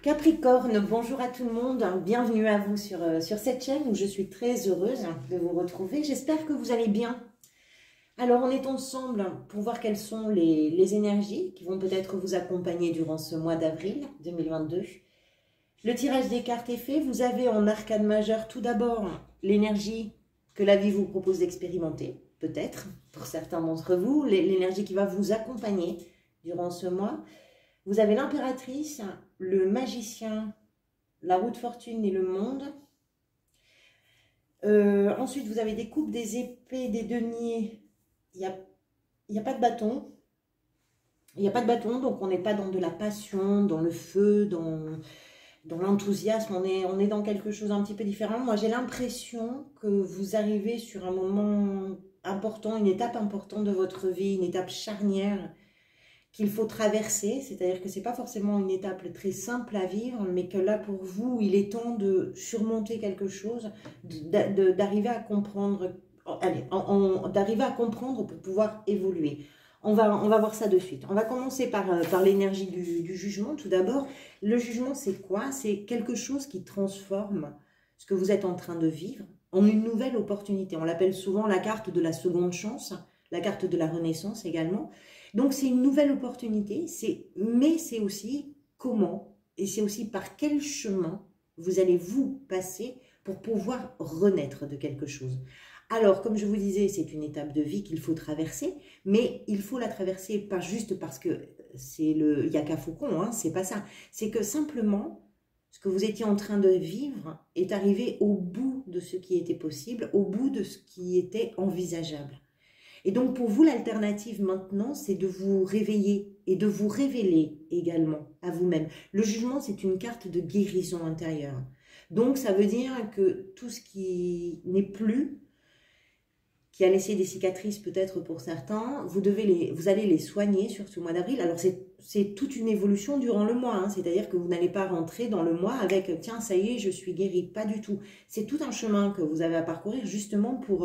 Capricorne, bonjour à tout le monde, bienvenue à vous sur cette chaîne où je suis très heureuse de vous retrouver. J'espère que vous allez bien. Alors on est ensemble pour voir quelles sont les énergies qui vont peut-être vous accompagner durant ce mois d'avril 2022. Le tirage des cartes est fait, vous avez en arcane majeur tout d'abord l'énergie que la vie vous propose d'expérimenter, peut-être pour certains d'entre vous, l'énergie qui va vous accompagner durant ce mois. Vous avez l'impératrice, le magicien, la roue de fortune et le monde. Ensuite, vous avez des coupes, des épées, des deniers. Il n'y a pas de bâton. Il n'y a pas de bâton, donc on n'est pas dans de la passion, dans le feu, dans l'enthousiasme. On est dans quelque chose un petit peu différent. Moi, j'ai l'impression que vous arrivez sur un moment important, une étape importante de votre vie, une étape charnière, qu'il faut traverser, c'est-à-dire que ce n'est pas forcément une étape très simple à vivre, mais que là, pour vous, il est temps de surmonter quelque chose, d'arriver à comprendre, d'arriver à comprendre pour pouvoir évoluer. On va voir ça de suite. On va commencer par l'énergie du jugement, tout d'abord. Le jugement, c'est quoi? C'est quelque chose qui transforme ce que vous êtes en train de vivre en une nouvelle opportunité. On l'appelle souvent la carte de la seconde chance, la carte de la renaissance également. Donc, c'est une nouvelle opportunité, mais c'est aussi comment et c'est aussi par quel chemin vous allez vous passer pour pouvoir renaître de quelque chose. Alors, comme je vous disais, c'est une étape de vie qu'il faut traverser, mais il faut la traverser pas juste parce que c'est le Yaka Faucon, hein, c'est pas ça. C'est que simplement, ce que vous étiez en train de vivre est arrivé au bout de ce qui était possible, au bout de ce qui était envisageable. Et donc, pour vous, l'alternative maintenant, c'est de vous réveiller et de vous révéler également à vous-même. Le jugement, c'est une carte de guérison intérieure. Donc, ça veut dire que tout ce qui n'est plus, qui a laissé des cicatrices peut-être pour certains, vous allez les soigner sur ce mois d'avril. Alors, c'est toute une évolution durant le mois. Hein. C'est-à-dire que vous n'allez pas rentrer dans le mois avec « tiens, ça y est, je suis guérie ». Pas du tout. C'est tout un chemin que vous avez à parcourir justement pour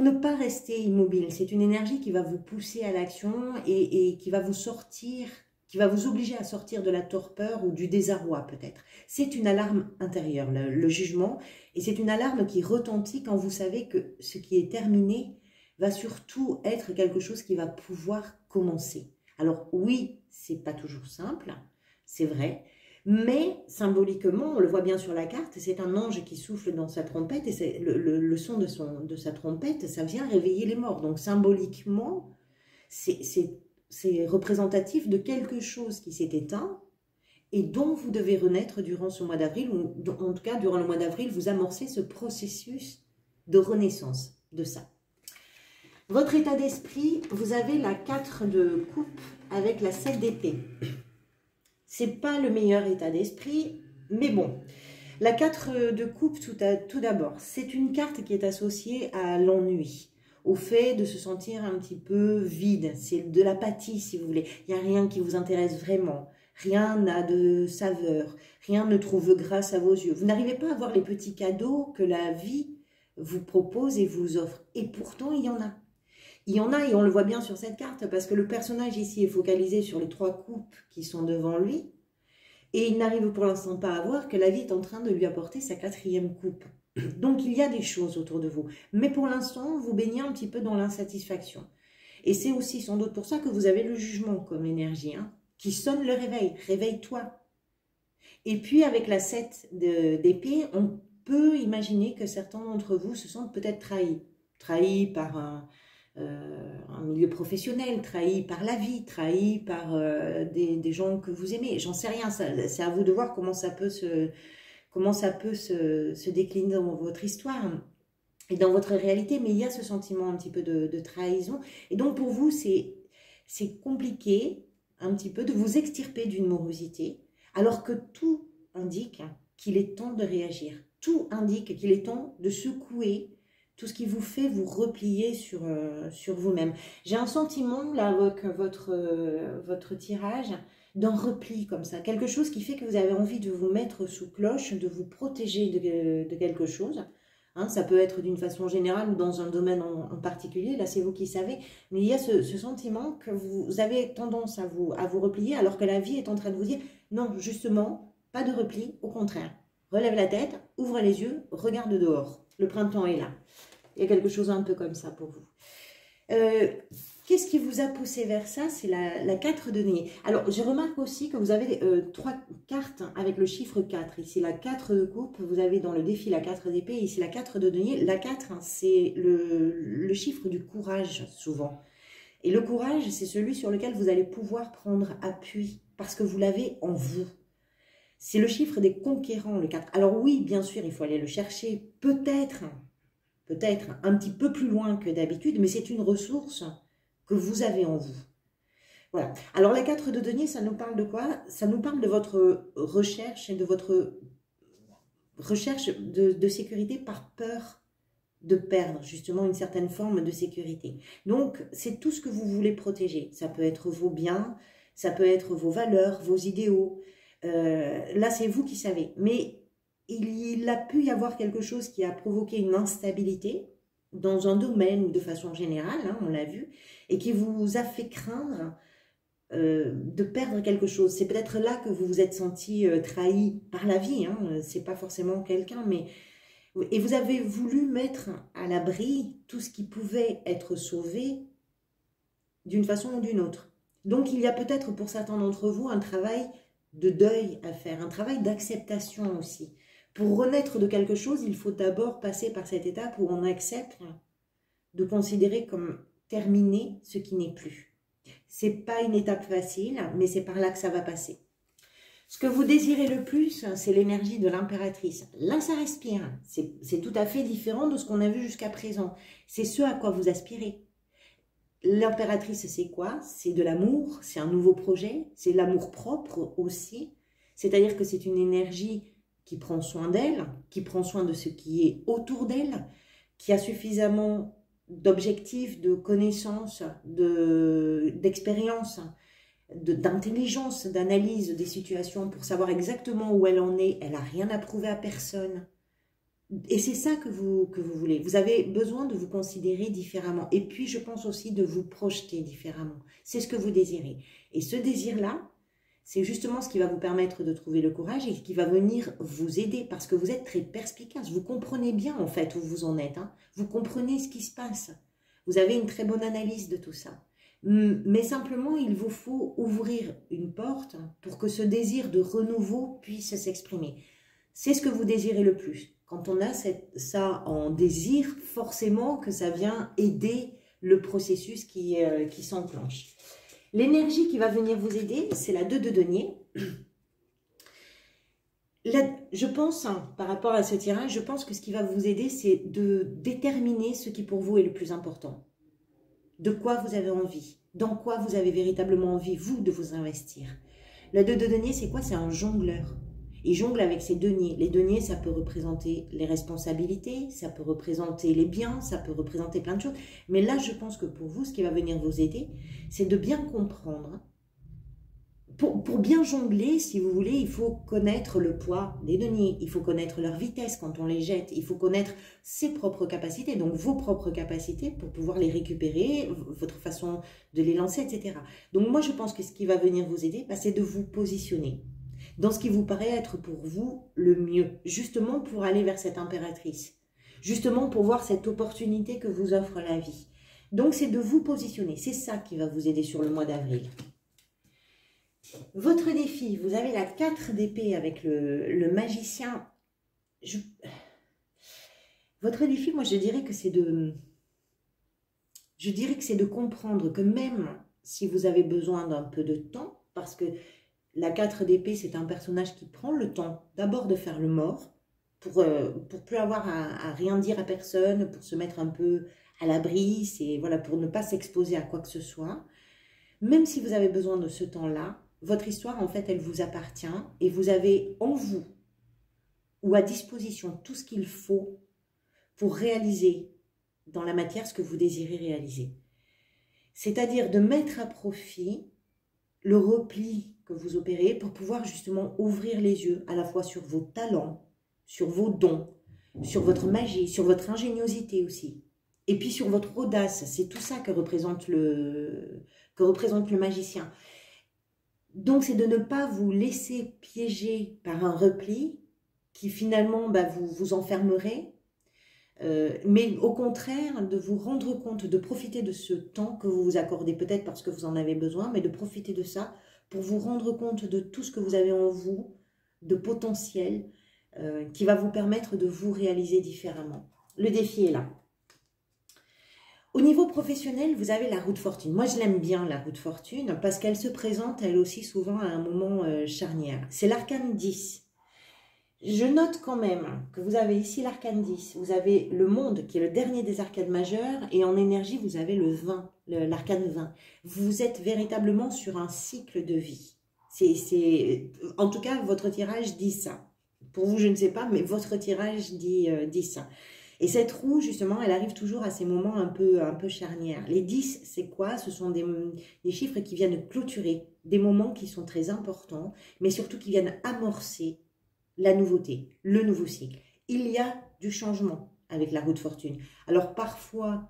ne pas rester immobile. C'est une énergie qui va vous pousser à l'action et qui va vous sortir, qui va vous obliger à sortir de la torpeur ou du désarroi peut-être. C'est une alarme intérieure, le jugement, et c'est une alarme qui retentit quand vous savez que ce qui est terminé va surtout être quelque chose qui va pouvoir commencer. Alors oui, c'est pas toujours simple, c'est vrai, mais symboliquement, on le voit bien sur la carte, c'est un ange qui souffle dans sa trompette et le son de sa trompette, ça vient réveiller les morts. Donc symboliquement, c'est représentatif de quelque chose qui s'est éteint et dont vous devez renaître durant ce mois d'avril, ou en tout cas durant le mois d'avril, vous amorcez ce processus de renaissance de ça. Votre état d'esprit, vous avez la 4 de coupe avec la 7 d'épée. C'est pas le meilleur état d'esprit, mais bon. La 4 de coupe, tout d'abord, c'est une carte qui est associée à l'ennui, au fait de se sentir un petit peu vide. C'est de l'apathie, si vous voulez. Il n'y a rien qui vous intéresse vraiment. Rien n'a de saveur. Rien ne trouve grâce à vos yeux. Vous n'arrivez pas à voir les petits cadeaux que la vie vous propose et vous offre. Et pourtant, il y en a. Il y en a et on le voit bien sur cette carte parce que le personnage ici est focalisé sur les 3 coupes qui sont devant lui et il n'arrive pour l'instant pas à voir que la vie est en train de lui apporter sa 4e coupe. Donc il y a des choses autour de vous. Mais pour l'instant, vous baignez un petit peu dans l'insatisfaction. Et c'est aussi sans doute pour ça que vous avez le jugement comme énergie, hein, qui sonne le réveil. Réveille-toi. Et puis avec la 7 d'épée, on peut imaginer que certains d'entre vous se sentent peut-être trahis. Trahis par un milieu professionnel, trahi par la vie, trahi par des gens que vous aimez. J'en sais rien, c'est à vous de voir comment ça peut se décliner dans votre histoire et dans votre réalité, mais il y a ce sentiment un petit peu de trahison. Et donc pour vous, c'est compliqué un petit peu de vous extirper d'une morosité, alors que tout indique qu'il est temps de réagir. Tout indique qu'il est temps de secouer tout ce qui vous fait vous replier sur vous-même. J'ai un sentiment, là, avec votre tirage, d'un repli comme ça. Quelque chose qui fait que vous avez envie de vous mettre sous cloche, de vous protéger de quelque chose. Hein, ça peut être d'une façon générale ou dans un domaine en particulier, là c'est vous qui savez, mais il y a ce sentiment que vous avez tendance à vous replier alors que la vie est en train de vous dire non, justement, pas de repli, au contraire. Relève la tête, ouvre les yeux, regarde dehors. Le printemps est là. Il y a quelque chose un peu comme ça pour vous. Qu'est-ce qui vous a poussé vers ça? C'est la 4 de denier. Alors, je remarque aussi que vous avez 3 cartes avec le chiffre 4. Ici, la 4 de coupe, vous avez dans le défi la 4 d'épée, ici la 4 de denier. La 4, hein, c'est le chiffre du courage, souvent. Et le courage, c'est celui sur lequel vous allez pouvoir prendre appui, parce que vous l'avez en vous. C'est le chiffre des conquérants, le 4. Alors oui, bien sûr, il faut aller le chercher, peut-être un petit peu plus loin que d'habitude, mais c'est une ressource que vous avez en vous. Voilà. Alors, la 4 de denier, ça nous parle de quoi? Ça nous parle de votre recherche et de votre recherche de sécurité par peur de perdre justement une certaine forme de sécurité. Donc, c'est tout ce que vous voulez protéger. Ça peut être vos biens, ça peut être vos valeurs, vos idéaux. Là, c'est vous qui savez. Mais il a pu y avoir quelque chose qui a provoqué une instabilité dans un domaine ou de façon générale, hein, on l'a vu, et qui vous a fait craindre de perdre quelque chose. C'est peut-être là que vous vous êtes senti trahi par la vie, hein, c'est pas forcément quelqu'un, mais... Et vous avez voulu mettre à l'abri tout ce qui pouvait être sauvé d'une façon ou d'une autre. Donc il y a peut-être pour certains d'entre vous un travail de deuil à faire, un travail d'acceptation aussi. Pour renaître de quelque chose, il faut d'abord passer par cette étape où on accepte de considérer comme terminé ce qui n'est plus. C'est pas une étape facile, mais c'est par là que ça va passer. Ce que vous désirez le plus, c'est l'énergie de l'impératrice. Là, ça respire. C'est tout à fait différent de ce qu'on a vu jusqu'à présent. C'est ce à quoi vous aspirez. L'impératrice, c'est quoi? C'est de l'amour, c'est un nouveau projet, c'est l'amour propre aussi. C'est-à-dire que c'est une énergie qui prend soin d'elle, qui prend soin de ce qui est autour d'elle, qui a suffisamment d'objectifs, de connaissances, d'expérience, d'intelligence, d'analyse des situations pour savoir exactement où elle en est. Elle n'a rien à prouver à personne. Et c'est ça que vous voulez. Vous avez besoin de vous considérer différemment. Et puis, je pense aussi de vous projeter différemment. C'est ce que vous désirez. Et ce désir-là, c'est justement ce qui va vous permettre de trouver le courage et qui va venir vous aider parce que vous êtes très perspicace. Vous comprenez bien, en fait, où vous en êtes. Hein. Vous comprenez ce qui se passe. Vous avez une très bonne analyse de tout ça. Mais simplement, il vous faut ouvrir une porte pour que ce désir de renouveau puisse s'exprimer. C'est ce que vous désirez le plus. Quand on a ça en désir, forcément que ça vient aider le processus qui s'enclenche. L'énergie qui va venir vous aider, c'est la 2 de denier. Je pense, hein, par rapport à ce tirage, je pense que ce qui va vous aider, c'est de déterminer ce qui pour vous est le plus important. De quoi vous avez envie, dans quoi vous avez véritablement envie, vous, de vous investir. La 2 de denier, c'est quoi? C'est un jongleur. Il jongle avec ses deniers. Les deniers, ça peut représenter les responsabilités, ça peut représenter les biens, ça peut représenter plein de choses. Mais là, je pense que pour vous, ce qui va venir vous aider, c'est de bien comprendre. Pour bien jongler, si vous voulez, il faut connaître le poids des deniers, il faut connaître leur vitesse quand on les jette, il faut connaître ses propres capacités, donc vos propres capacités pour pouvoir les récupérer, votre façon de les lancer, etc. Donc moi, je pense que ce qui va venir vous aider, c'est de vous positionner dans ce qui vous paraît être pour vous le mieux, justement pour aller vers cette impératrice, justement pour voir cette opportunité que vous offre la vie. Donc c'est de vous positionner, c'est ça qui va vous aider sur le mois d'avril. Votre défi, vous avez la 4 d'épée avec le magicien. Votre défi, moi je dirais que c'est de... Je dirais que c'est de comprendre que même si vous avez besoin d'un peu de temps, parce que la 4 d'épée, c'est un personnage qui prend le temps d'abord de faire le mort, pour plus avoir à rien dire à personne, pour se mettre un peu à l'abri, voilà, pour ne pas s'exposer à quoi que ce soit. Même si vous avez besoin de ce temps-là, votre histoire, en fait, elle vous appartient et vous avez en vous ou à disposition tout ce qu'il faut pour réaliser dans la matière ce que vous désirez réaliser. C'est-à-dire de mettre à profit le repli que vous opérez pour pouvoir justement ouvrir les yeux à la fois sur vos talents, sur vos dons, sur votre magie, sur votre ingéniosité aussi. Et puis sur votre audace, c'est tout ça que représente le magicien. Donc c'est de ne pas vous laisser piéger par un repli qui finalement vous enfermerait, mais au contraire de vous rendre compte, de profiter de ce temps que vous vous accordez, peut-être parce que vous en avez besoin, mais de profiter de ça pour vous rendre compte de tout ce que vous avez en vous, de potentiel, qui va vous permettre de vous réaliser différemment. Le défi est là. Au niveau professionnel, vous avez la roue de fortune. Moi, je l'aime bien, la roue de fortune, parce qu'elle se présente, elle aussi, souvent à un moment charnière. C'est l'arcane 10. Je note quand même que vous avez ici l'arcane 10. Vous avez le monde, qui est le dernier des arcanes majeures, et en énergie, vous avez le 20, l'arcane 20. Vous êtes véritablement sur un cycle de vie. En tout cas, votre tirage dit ça. Pour vous, je ne sais pas, mais votre tirage dit ça. Et cette roue, justement, elle arrive toujours à ces moments un peu charnières. Les 10, c'est quoi? Ce sont des chiffres qui viennent clôturer des moments qui sont très importants, mais surtout qui viennent amorcer la nouveauté, le nouveau cycle. Il y a du changement avec la roue de fortune. Alors parfois,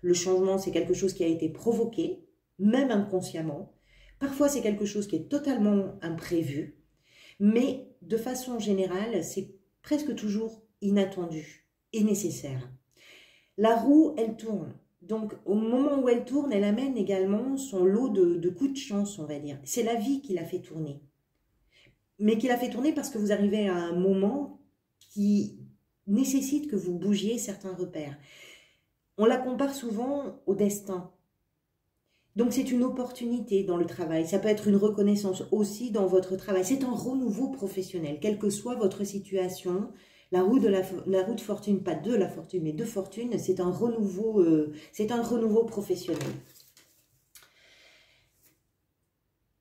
le changement, c'est quelque chose qui a été provoqué, même inconsciemment. Parfois, c'est quelque chose qui est totalement imprévu, mais de façon générale, c'est presque toujours inattendu et nécessaire. La roue, elle tourne. Donc, au moment où elle tourne, elle amène également son lot de coups de chance, on va dire. C'est la vie qui l'a fait tourner. Mais qui l'a fait tourner parce que vous arrivez à un moment qui nécessite que vous bougiez certains repères. On la compare souvent au destin. Donc, c'est une opportunité dans le travail. Ça peut être une reconnaissance aussi dans votre travail. C'est un renouveau professionnel, quelle que soit votre situation. La roue de fortune, pas de la fortune, mais de fortune, c'est un renouveau professionnel.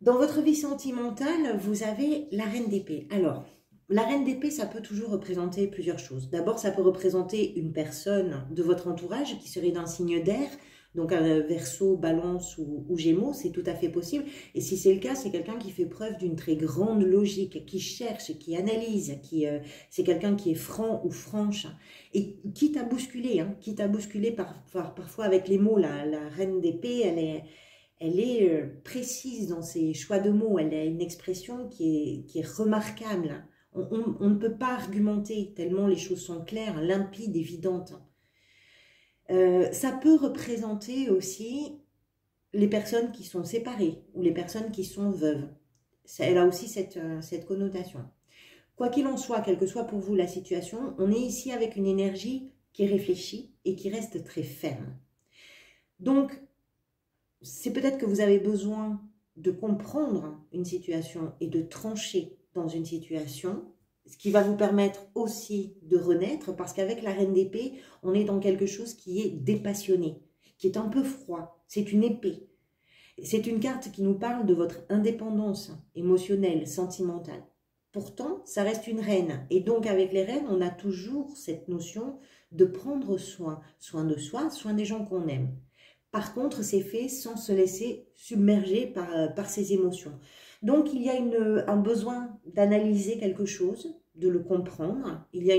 Dans votre vie sentimentale, vous avez la reine d'épée. Alors, la reine d'épée, ça peut toujours représenter plusieurs choses. D'abord, ça peut représenter une personne de votre entourage qui serait d'un signe d'air, donc un Verseau, Balance ou Gémeaux, c'est tout à fait possible. Et si c'est le cas, c'est quelqu'un qui fait preuve d'une très grande logique, qui cherche, qui analyse, c'est quelqu'un qui est franc ou franche. Et quitte à bousculer, parfois avec les mots, la reine d'épée, elle est précise dans ses choix de mots, elle a une expression qui est remarquable. On ne peut pas argumenter tellement les choses sont claires, limpides, évidentes. Ça peut représenter aussi les personnes qui sont séparées ou les personnes qui sont veuves. Elle a aussi cette connotation. Quoi qu'il en soit, quelle que soit pour vous la situation, on est ici avec une énergie qui réfléchit et qui reste très ferme. Donc, c'est peut-être que vous avez besoin de comprendre une situation et de trancher dans une situation, ce qui va vous permettre aussi de renaître, parce qu'avec la reine d'épée, on est dans quelque chose qui est dépassionné, qui est un peu froid. C'est une épée. C'est une carte qui nous parle de votre indépendance émotionnelle, sentimentale. Pourtant, ça reste une reine. Et donc, avec les reines, on a toujours cette notion de prendre soin de soi, soin des gens qu'on aime. Par contre, c'est fait sans se laisser submerger par ses émotions. Donc, il y a un besoin d'analyser quelque chose, de le comprendre. Il y a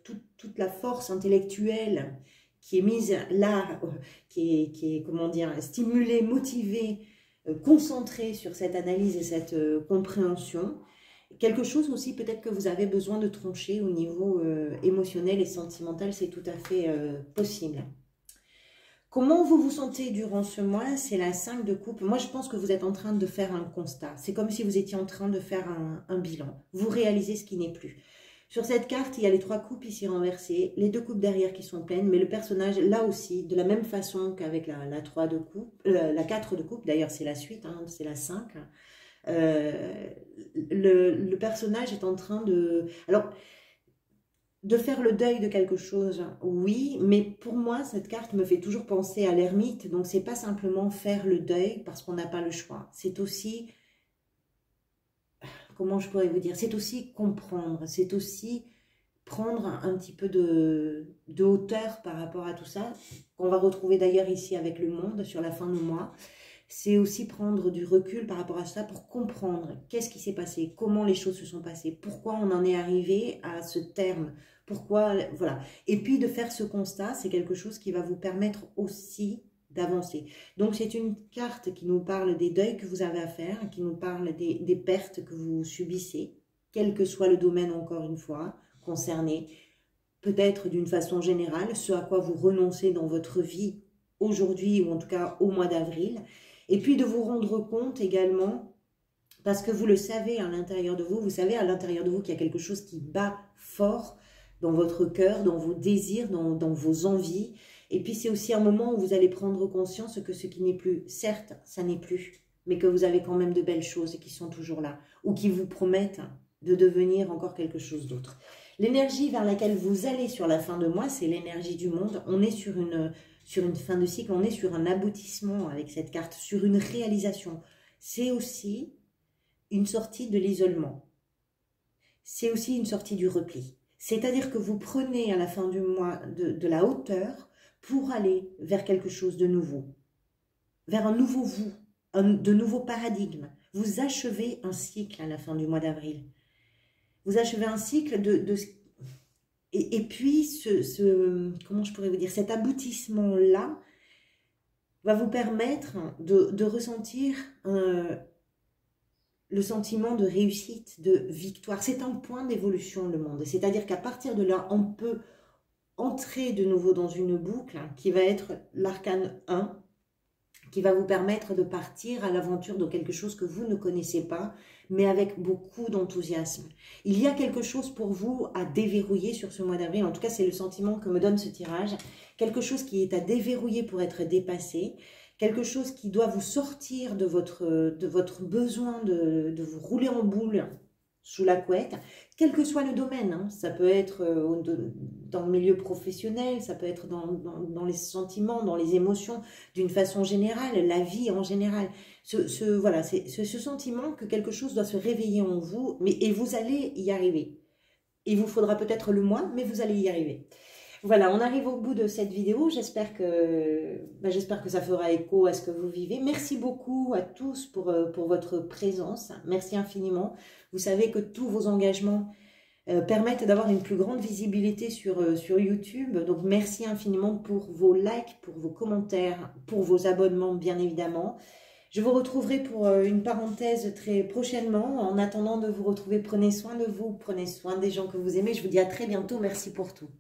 toute la force intellectuelle qui est mise là, qui est comment dire, stimulée, motivée, concentrée sur cette analyse et cette compréhension. Quelque chose aussi peut-être que vous avez besoin de trancher au niveau émotionnel et sentimental, c'est tout à fait possible. Comment vous vous sentez durant ce mois? C'est la 5 de coupe. Moi, je pense que vous êtes en train de faire un constat. C'est comme si vous étiez en train de faire un bilan. Vous réalisez ce qui n'est plus. Sur cette carte, il y a les 3 coupes ici renversées, les 2 coupes derrière qui sont pleines, mais le personnage, là aussi, de la même façon qu'avec la 3 de coupe, la 4 de coupe, d'ailleurs c'est la suite, hein, c'est la 5. Le personnage est en train de... Alors, de faire le deuil de quelque chose, oui, mais pour moi, cette carte me fait toujours penser à l'ermite, donc c'est pas simplement faire le deuil parce qu'on n'a pas le choix, c'est aussi, comment je pourrais vous dire, c'est aussi comprendre, c'est aussi prendre un petit peu de hauteur par rapport à tout ça, qu'on va retrouver d'ailleurs ici avec le monde sur la fin du mois. c'est aussi prendre du recul par rapport à ça pour comprendre qu'est-ce qui s'est passé, comment les choses se sont passées, pourquoi on en est arrivé à ce terme, pourquoi, voilà. Et puis de faire ce constat, c'est quelque chose qui va vous permettre aussi d'avancer. Donc c'est une carte qui nous parle des deuils que vous avez à faire, qui nous parle des pertes que vous subissez, quel que soit le domaine encore une fois concerné, peut-être d'une façon générale, ce à quoi vous renoncez dans votre vie aujourd'hui ou en tout cas au mois d'avril. Et puis de vous rendre compte également, parce que vous le savez à l'intérieur de vous, vous savez à l'intérieur de vous qu'il y a quelque chose qui bat fort dans votre cœur, dans vos désirs, dans vos envies. Et puis c'est aussi un moment où vous allez prendre conscience que ce qui n'est plus, certes, ça n'est plus, mais que vous avez quand même de belles choses qui sont toujours là, ou qui vous promettent de devenir encore quelque chose d'autre. L'énergie vers laquelle vous allez sur la fin de mois, c'est l'énergie du monde. On est sur une fin de cycle, on est sur un aboutissement avec cette carte, sur une réalisation. C'est aussi une sortie de l'isolement. C'est aussi une sortie du repli. C'est-à-dire que vous prenez à la fin du mois de la hauteur pour aller vers quelque chose de nouveau, vers un nouveau vous, de nouveaux paradigmes. Vous achevez un cycle à la fin du mois d'avril. Vous achevez un cycle et puis comment je pourrais vous dire, cet aboutissement-là va vous permettre de ressentir le sentiment de réussite, de victoire. C'est un point d'évolution, le monde. C'est-à-dire qu'à partir de là, on peut entrer de nouveau dans une boucle qui va être l'arcane 1, qui va vous permettre de partir à l'aventure de quelque chose que vous ne connaissez pas, mais avec beaucoup d'enthousiasme. Il y a quelque chose pour vous à déverrouiller sur ce mois d'avril, en tout cas c'est le sentiment que me donne ce tirage, quelque chose qui est à déverrouiller pour être dépassé, quelque chose qui doit vous sortir de votre besoin de vous rouler en boule sous la couette, quel que soit le domaine, hein. Ça peut être dans le milieu professionnel, ça peut être dans les sentiments, dans les émotions, d'une façon générale, la vie en général. Voilà, c'est ce sentiment que quelque chose doit se réveiller en vous, et vous allez y arriver. Il vous faudra peut-être le mois, mais vous allez y arriver. Voilà, on arrive au bout de cette vidéo. J'espère que ça fera écho à ce que vous vivez. Merci beaucoup à tous pour votre présence. Merci infiniment. Vous savez que tous vos engagements permettent d'avoir une plus grande visibilité sur YouTube. Donc, merci infiniment pour vos likes, pour vos commentaires, pour vos abonnements, bien évidemment. Je vous retrouverai pour une parenthèse très prochainement. En attendant de vous retrouver, prenez soin de vous, prenez soin des gens que vous aimez. Je vous dis à très bientôt. Merci pour tout.